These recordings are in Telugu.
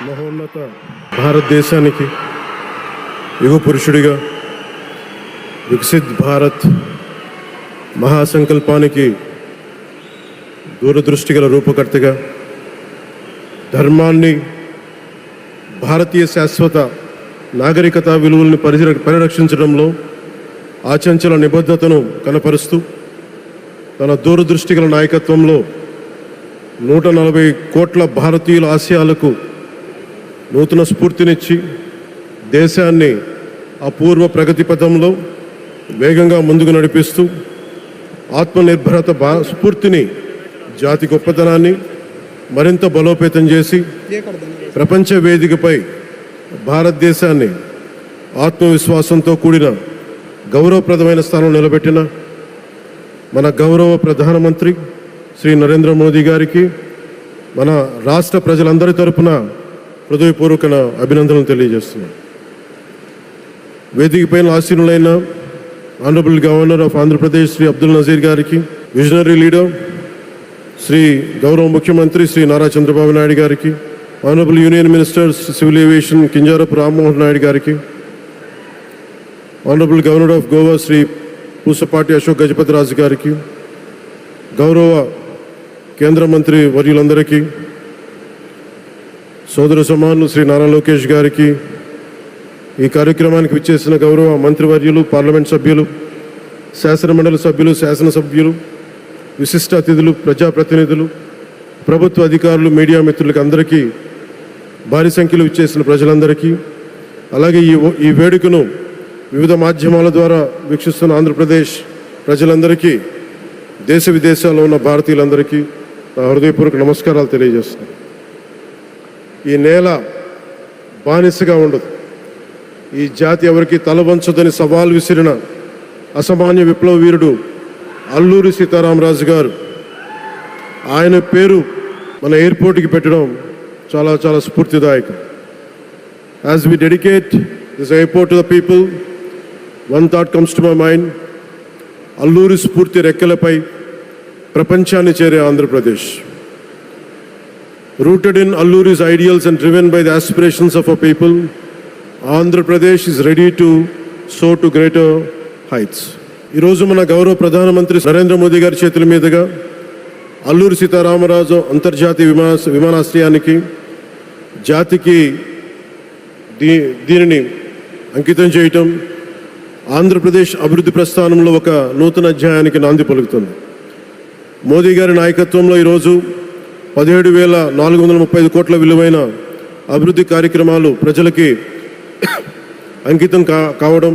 మహోన్నత భారతదేశానికి యుగ పురుషుడిగా వికసిత్ భారత్ మహాసంకల్పానికి దూరదృష్టి గల రూపకర్తగా ధర్మాన్ని, భారతీయ శాశ్వత నాగరికత విలువల్ని పరిరక్షించడంలో ఆచంచల నిబద్ధతను కనపరుస్తూ తన దూరదృష్టి గల నాయకత్వంలో 140 కోట్ల భారతీయుల ఆశయాలకు నూతన స్ఫూర్తినిచ్చి దేశాన్ని అపూర్వ ప్రగతి పథంలో వేగంగా ముందుకు నడిపిస్తూ ఆత్మనిర్భరత స్ఫూర్తిని, జాతి గొప్పతనాన్ని మరింత బలోపేతం చేసి ప్రపంచ వేదికపై భారతదేశాన్ని ఆత్మవిశ్వాసంతో కూడిన గౌరవప్రదమైన స్థానంలో నిలబెట్టిన మన గౌరవ ప్రధానమంత్రి శ్రీ నరేంద్ర మోదీ గారికి మన రాష్ట్ర ప్రజలందరి తరపున హృదయపూర్వక అభినందనలు తెలియజేస్తున్నాను. వేదికపైన ఆసీనులైన honourable governor of Andhra Pradesh Shri Abdul Nazeer గారికి, విజనరీ లీడర్ శ్రీ గౌరవ ముఖ్యమంత్రి శ్రీ నారా చంద్రబాబు నాయుడు గారికి, honourable union minister civil aviation Kinjarapu Rammohan Naidu గారికి, honourable governor of Goa Shri Pusapati Ashok Gajapati Raju గారికి, గౌరవ కేంద్ర మంత్రి వర్యులందరికీ, సోదర సమానులు శ్రీ నారా లోకేష్ గారికి, ఈ కార్యక్రమానికి విచ్చేసిన గౌరవ మంత్రివర్యులు, పార్లమెంట్ సభ్యులు, శాసనమండలి సభ్యులు, శాసనసభ్యులు, విశిష్ట అతిథులు, ప్రజాప్రతినిధులు, ప్రభుత్వ అధికారులు, మీడియా మిత్రులకి అందరికీ, భారీ సంఖ్యలో విచ్చేసిన ప్రజలందరికీ, అలాగే ఈ వేడుకను వివిధ మాధ్యమాల ద్వారా వీక్షిస్తున్న ఆంధ్రప్రదేశ్ ప్రజలందరికీ, దేశ విదేశాల్లో ఉన్న భారతీయులందరికీ నా హృదయపూర్వక నమస్కారాలు తెలియజేస్తున్నాను. ఈ నేల బానిసగా ఉండదు, ఈ జాతి ఎవరికి తల వంచదని సవాల్ విసిరిన అసామాన్య విప్లవ వీరుడు అల్లూరి సీతారామరాజు గారు, ఆయన పేరు మన ఎయిర్పోర్ట్కి పెట్టడం చాలా చాలా స్ఫూర్తిదాయకం. As we dedicate this airport to the people, one thought comes to my mind. Alluri స్ఫూర్తి రెక్కలపై ప్రపంచాన్ని చేరే Andhra Pradesh. Rooted in Alluri's ideals and driven by the aspirations of our people, Andhra Pradesh is ready to soar to greater heights. ఈరోజు మన గౌరవ ప్రధానమంత్రి నరేంద్ర మోదీ గారి చేతుల మీదుగా అల్లూరి సీతారామరాజు అంతర్జాతీయ విమానాశ్రయానికి, జాతికి దీనిని అంకితం చేయటం ఆంధ్రప్రదేశ్ అభివృద్ధి ప్రస్థానంలో ఒక నూతన అధ్యాయానికి నాంది పలుకుతుంది. మోదీ గారి నాయకత్వంలో ఈరోజు 17,435 కోట్ల విలువైన అభివృద్ధి కార్యక్రమాలు ప్రజలకి అంకితం కావడం,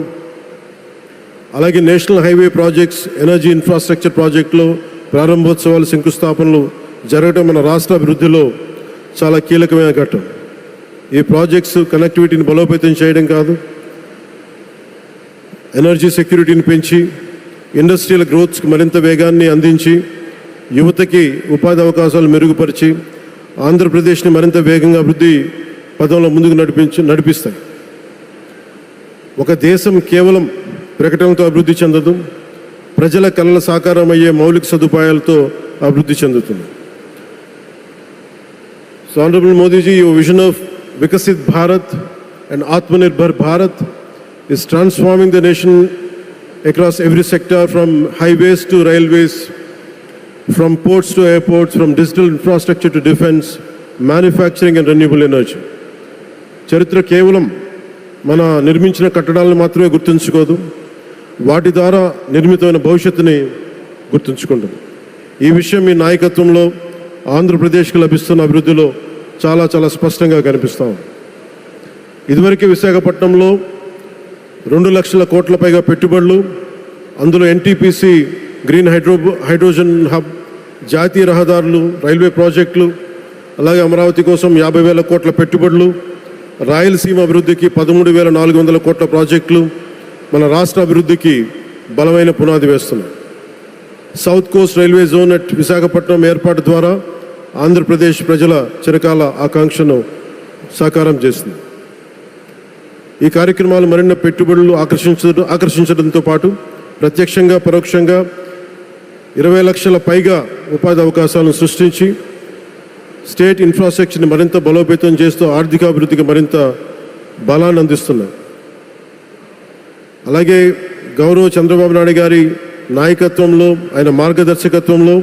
అలాగే national highway projects, energy infrastructure ప్రాజెక్టులో ప్రారంభోత్సవాలు, శంకుస్థాపనలు జరగడం మన రాష్ట్ర అభివృద్ధిలో చాలా కీలకమైన ఘట్టం. ఈ ప్రాజెక్ట్స్ కనెక్టివిటీని బలోపేతం చేయడం కాదు, ఎనర్జీ సెక్యూరిటీని పెంచి ఇండస్ట్రియల్ గ్రోత్స్కి మరింత వేగాన్ని అందించి, యువతకి ఉపాధి అవకాశాలు మెరుగుపరిచి ఆంధ్రప్రదేశ్ని మరింత వేగంగా అభివృద్ధి పదంలో ముందుకు నడిపిస్తాయి. ఒక దేశం కేవలం ప్రకటనలతో అభివృద్ధి చెందదు, ప్రజల కళల సాకారం అయ్యే మౌలిక సదుపాయాలతో అభివృద్ధి చెందుతుంది. So honourable Modiji, your vision of Viksit Bharat and Atmanirbhar Bharat is transforming the nation across every sector, from highways to railways, from ports to airports, from digital infrastructure to defense, manufacturing and renewable energy. చరిత్ర కేవలం మన నిర్మించిన కట్టడాలను మాత్రమే గుర్తుంచుకోదు, వాటి ద్వారా నిర్మితమైన భవిష్యత్తుని గుర్తుంచుకుంటుంది. ఈ విషయం మీ నాయకత్వంలో ఆంధ్రప్రదేశ్కి లభిస్తున్న అభివృద్ధిలో చాలా చాలా స్పష్టంగా కనిపిస్తాం. ఇదివరకే విశాఖపట్నంలో 2 లక్షల కోట్ల పైగా పెట్టుబడులు, అందులో ఎన్టీపీసీ గ్రీన్ హైడ్రోజన్ హబ్, జాతీయ రహదారులు, రైల్వే ప్రాజెక్టులు, అలాగే అమరావతి కోసం 50,000 కోట్ల పెట్టుబడులు, రాయలసీమ అభివృద్ధికి 13,400 కోట్ల ప్రాజెక్టులు మన రాష్ట్ర అభివృద్ధికి బలమైన పునాది వేస్తున్నాయి. South Coast railway zone at Visakhapatnam ఏర్పాటు ద్వారా ఆంధ్రప్రదేశ్ ప్రజల చిరకాల ఆకాంక్షను సాకారం చేస్తుంది. ఈ కార్యక్రమాలు మరిన్ని పెట్టుబడులు ఆకర్షించడంతో పాటు ప్రత్యక్షంగా పరోక్షంగా 20 లక్షల పైగా ఉపాధి అవకాశాలను సృష్టించి స్టేట్ ఇన్ఫ్రాస్ట్రక్చర్ని మరింత బలోపేతం చేస్తూ ఆర్థికాభివృద్ధికి మరింత బలాన్ని అందిస్తున్నాయి. అలాగే గౌరవ చంద్రబాబు నాయుడు గారి నాయకత్వంలో, ఆయన మార్గదర్శకత్వంలో,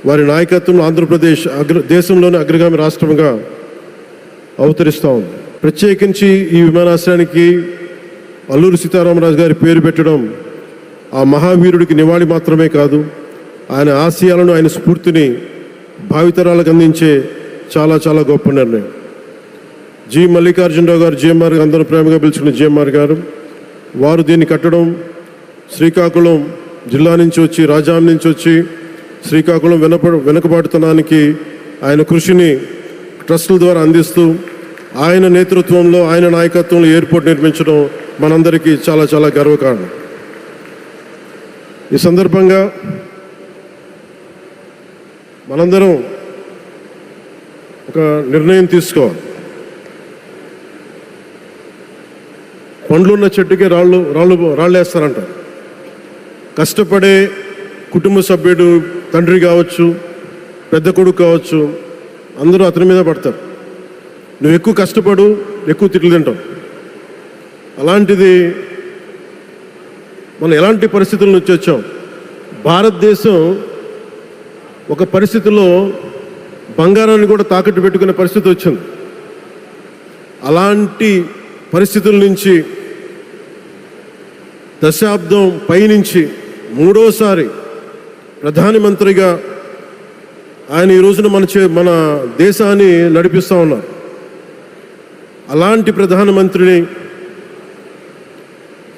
వారి నాయకత్వంలో ఆంధ్రప్రదేశ్ దేశంలోని అగ్రగామి రాష్ట్రంగా అవతరిస్తూ ఉంది. ప్రత్యేకించి ఈ విమానాశ్రయానికి అల్లూరి సీతారామరాజు గారి పేరు పెట్టడం ఆ మహావీరుడికి నివాళి మాత్రమే కాదు, ఆయన ఆశయాలను, ఆయన స్ఫూర్తిని భావితరాలకు అందించే చాలా చాలా గొప్ప నిర్ణయం. జి మల్లికార్జునరావు గారు, జిఎంఆర్ అందరూ ప్రేమగా పిలుచుకున్న జిఎంఆర్ గారు, వారు దీన్ని కట్టడం శ్రీకాకుళం జిల్లా నుంచి వచ్చి, రాజాం నుంచి వచ్చి శ్రీకాకుళం వెనుకబాటుతనానికి ఆయన కృషిని ట్రస్టుల ద్వారా అందిస్తూ ఆయన నేతృత్వంలో, ఆయన నాయకత్వంలో ఎయిర్పోర్ట్ నిర్మించడం మనందరికీ చాలా చాలా గర్వకారణం. ఈ సందర్భంగా మనందరం ఒక నిర్ణయం తీసుకోవాలి. పండ్లున్న చెట్టుకే రాళ్ళు వేస్తారంటారు. కష్టపడే కుటుంబ సభ్యుడు, తండ్రి కావచ్చు, పెద్ద కొడుకు కావచ్చు, అందరూ అతని మీద పడతారు. నువ్వు ఎక్కువ కష్టపడు, ఎక్కువ తిట్లు తింటావు. అలాంటిది మనం ఎలాంటి పరిస్థితుల నుంచి వచ్చాం? భారతదేశం ఒక పరిస్థితిలో బంగారాన్ని కూడా తాకట్టు పెట్టుకునే పరిస్థితి వచ్చింది. అలాంటి పరిస్థితుల నుంచి దశాబ్దం పైనుంచి మూడోసారి ప్రధానమంత్రిగా ఆయన ఈ రోజున మన దేశాన్ని నడిపిస్తూ ఉన్నారు. అలాంటి ప్రధానమంత్రిని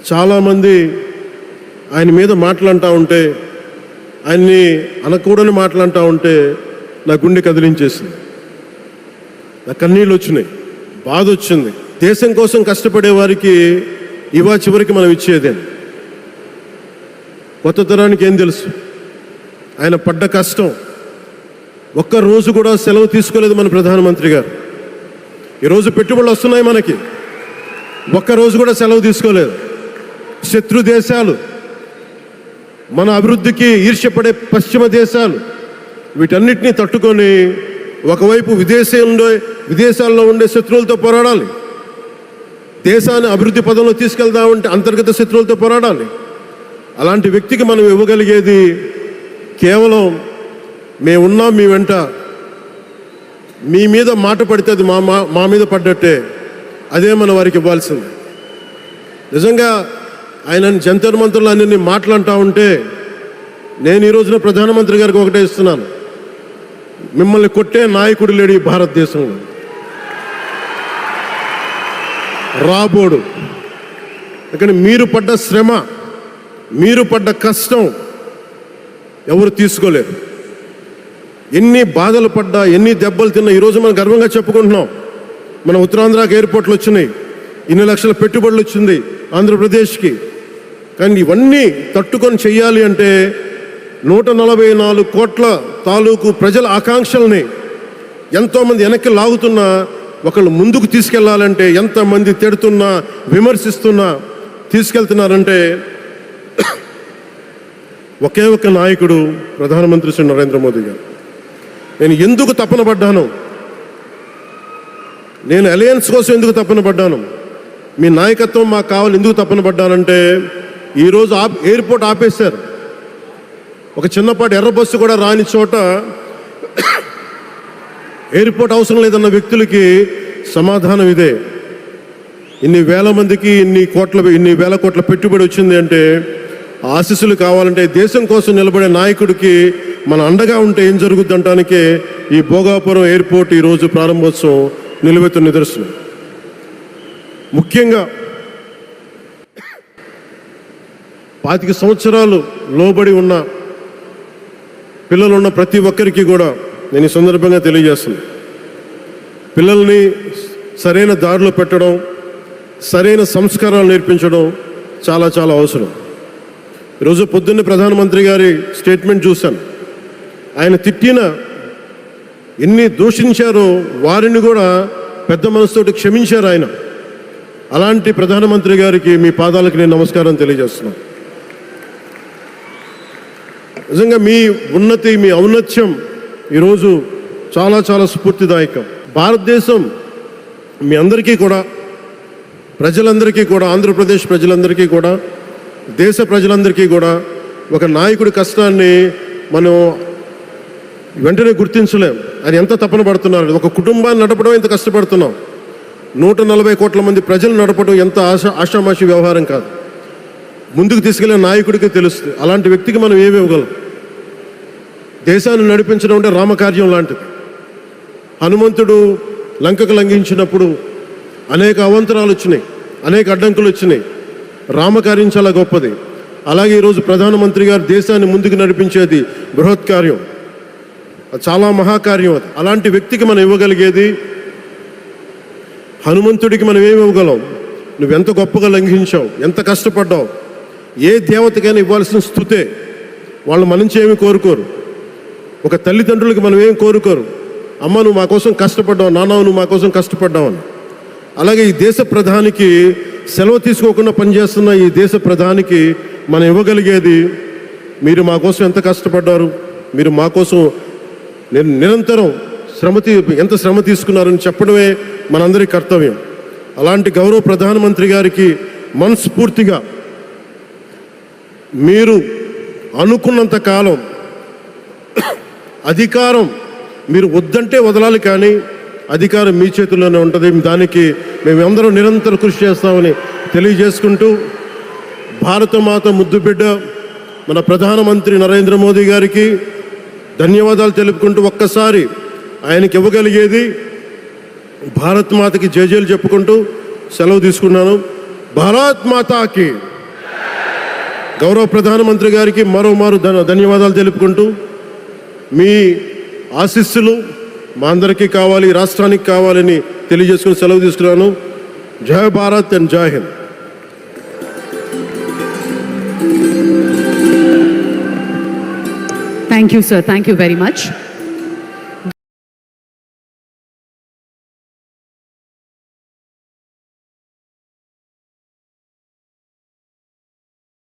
చాలామంది ఆయన మీద మాట్లాడుతూ ఉంటే, ఆయన్ని అనకూడని మాట్లాడుతూ ఉంటే నా గుండె కదిలించేసింది, నా కన్నీళ్ళు వచ్చినాయి, బాధ వచ్చింది. దేశం కోసం కష్టపడే వారికి ఇవా చివరికి మనం ఇచ్చేదే. కొత్త తరానికి ఏం తెలుసు? ఆయన పడ్డ కష్టం. ఒక్కరోజు కూడా సెలవు తీసుకోలేదు మన ప్రధానమంత్రి గారు. ఈరోజు పెట్టుబడులు వస్తున్నాయి మనకి, ఒక్కరోజు కూడా సెలవు తీసుకోలేదు. శత్రు దేశాలు, మన అభివృద్ధికి ఈర్ష్యపడే పశ్చిమ దేశాలు, వీటన్నిటినీ తట్టుకొని ఒకవైపు విదేశాల్లో ఉండే శత్రువులతో పోరాడాలి, దేశాన్ని అభివృద్ధి పదంలో తీసుకెళ్దామంటే అంతర్గత శత్రువులతో పోరాడాలి. అలాంటి వ్యక్తికి మనం ఇవ్వగలిగేది కేవలం మేమున్నాం, మీ వెంట, మీ మీద మాట పడితే అది మా మీద పడ్డట్టే, అదే మనం వారికి ఇవ్వాల్సింది. నిజంగా ఆయన జంతర్ మంత్రులు అన్ని మాట్లాడుతూ ఉంటే నేను ఈ రోజున ప్రధానమంత్రి గారికి ఒకటే ఇస్తున్నాను, మిమ్మల్ని కొట్టే నాయకుడు లేడు ఈ భారతదేశంలో, రాబోడు. కానీ మీరు పడ్డ శ్రమ, మీరు పడ్డ కష్టం ఎవరు తీసుకోలేరు. ఎన్ని బాధలు పడ్డా, ఎన్ని దెబ్బలు తిన్నా ఈరోజు మనం గర్వంగా చెప్పుకుంటున్నాం. మన ఉత్తరాంధ్రకి ఎయిర్పోర్ట్లు వచ్చినాయి, ఇన్ని లక్షల పెట్టుబడులు వచ్చింది ఆంధ్రప్రదేశ్కి. కానీ ఇవన్నీ తట్టుకొని చెయ్యాలి అంటే 144 కోట్ల తాలూకు ప్రజల ఆకాంక్షల్ని ఎంతోమంది వెనక్కి లాగుతున్నా, ఒకళ్ళు ముందుకు తీసుకెళ్లాలంటే ఎంతమంది తిడుతున్నా, విమర్శిస్తున్నా తీసుకెళ్తున్నారంటే ఒకే ఒక నాయకుడు ప్రధానమంత్రి శ్రీ నరేంద్ర మోదీ గారు. నేను ఎందుకు తపన పడ్డాను, నేను అలయన్స్ కోసం ఎందుకు తపన పడ్డాను, మీ నాయకత్వం మాకు కావాలి ఎందుకు తపన పడ్డానంటే, ఈరోజు ఎయిర్పోర్ట్ ఆపేశారు. ఒక చిన్నపాటి ఎర్ర బస్సు కూడా రాని చోట ఎయిర్పోర్ట్ అవసరం లేదన్న వ్యక్తులకి సమాధానం ఇదే. ఇన్ని వేల మందికి ఇన్ని వేల కోట్ల పెట్టుబడి వచ్చింది అంటే ఆశీస్సులు కావాలంటే దేశం కోసం నిలబడే నాయకుడికి మన అండగా ఉంటే ఏం జరుగుద్ది అంటానికే ఈ భోగాపురం ఎయిర్పోర్ట్ ఈరోజు ప్రారంభోత్సవం నిలువెత్తు నిదర్శనం. ముఖ్యంగా 25 సంవత్సరాలు లోబడి ఉన్న పిల్లలున్న ప్రతి ఒక్కరికి కూడా నేను ఈ సందర్భంగా తెలియజేస్తున్నాను, పిల్లల్ని సరైన దారిలో పెట్టడం, సరైన సంస్కారాలు నేర్పించడం చాలా చాలా అవసరం. ఈరోజు పొద్దున్నే ప్రధానమంత్రి గారి స్టేట్మెంట్ చూశాను. ఆయన తిట్టిన, ఎన్ని దూషించారో వారిని కూడా పెద్ద మనసుతోటి క్షమించారు ఆయన. అలాంటి ప్రధానమంత్రి గారికి మీ పాదాలకు నేను నమస్కారం తెలియజేస్తున్నాను. నిజంగా మీ ఉన్నతి, మీ ఔన్నత్యం ఈరోజు చాలా చాలా స్ఫూర్తిదాయకం. భారతదేశం మీ అందరికీ కూడా, ప్రజలందరికీ కూడా, ఆంధ్రప్రదేశ్ ప్రజలందరికీ కూడా, దేశ ప్రజలందరికీ కూడా ఒక నాయకుడి కష్టాన్ని మనం వెంటనే గుర్తించలేం. ఆయన ఎంత తపన పడుతున్నారు. ఒక కుటుంబాన్ని నడపడం ఎంత కష్టపడుతున్నాం. 140 కోట్ల మంది ప్రజలు నడపడం ఎంత ఆషామాషి వ్యవహారం కాదు. ముందుకు తీసుకెళ్లే నాయకుడికి తెలుస్తుంది. అలాంటి వ్యక్తికి మనం ఏమి ఇవ్వగలం. దేశాన్ని నడిపించడం అంటే రామకార్యం లాంటిది. హనుమంతుడు లంకకు లంఘించినప్పుడు అనేక అవాంతరాలు వచ్చినాయి, అనేక అడ్డంకులు వచ్చినాయి. రామకార్యం చాలా గొప్పది. అలాగే ఈరోజు ప్రధానమంత్రి గారు దేశాన్ని ముందుకు నడిపించేది బృహత్ కార్యం, చాలా మహాకార్యం అది. అలాంటి వ్యక్తికి మనం ఇవ్వగలిగేది, హనుమంతుడికి మనం ఏమి ఇవ్వగలం? నువ్వెంత గొప్పగా లంఘించావు, ఎంత కష్టపడ్డావు. ఏ దేవతకైనా ఇవ్వాల్సిన స్తుతే. వాళ్ళు మన నుంచి ఏమి కోరుకోరు. ఒక తల్లిదండ్రులకి మనం ఏం కోరుకోరు. అమ్మ నువ్వు మా కోసం కష్టపడ్డావు, నాన్న నువ్వు మా కోసం కష్టపడ్డావు అని. అలాగే ఈ దేశ ప్రధానికి, సెలవు తీసుకోకుండా పనిచేస్తున్న ఈ దేశ ప్రధానికి మనం ఇవ్వగలిగేది, మీరు మా కోసం ఎంత కష్టపడ్డారు, మీరు మా కోసం నిరంతరం ఎంత శ్రమ తీసుకున్నారని చెప్పడమే మనందరి కర్తవ్యం. అలాంటి గౌరవ ప్రధానమంత్రి గారికి మనస్ఫూర్తిగా మీరు అనుకున్నంత కాలం అధికారం మీరు వద్దంటే వదలాలి, కానీ అధికారం మీ చేతుల్లోనే ఉంటుంది. దానికి మేమందరం నిరంతరం కృషి చేస్తామని తెలియజేసుకుంటూ, భారతమాత ముద్దుబిడ్డ మన ప్రధానమంత్రి నరేంద్ర మోదీ గారికి ధన్యవాదాలు తెలుపుకుంటూ, ఒక్కసారి ఆయనకి ఇవ్వగలిగేది భారత్ మాతకి జేజేలు చెప్పుకుంటూ సెలవు తీసుకున్నాను. భారత్ మాతాకి. గౌరవ ప్రధానమంత్రి గారికి మరోమారు ధన్యవాదాలు తెలుపుకుంటూ, మీ ఆశీస్సులు మా అందరికీ కావాలి, రాష్ట్రానికి కావాలని తెలియజేసుకుని సెలవు తీసుకున్నాను. జై భారత్ అండ్ జై Hind. Thank you, sir. Thank you very much.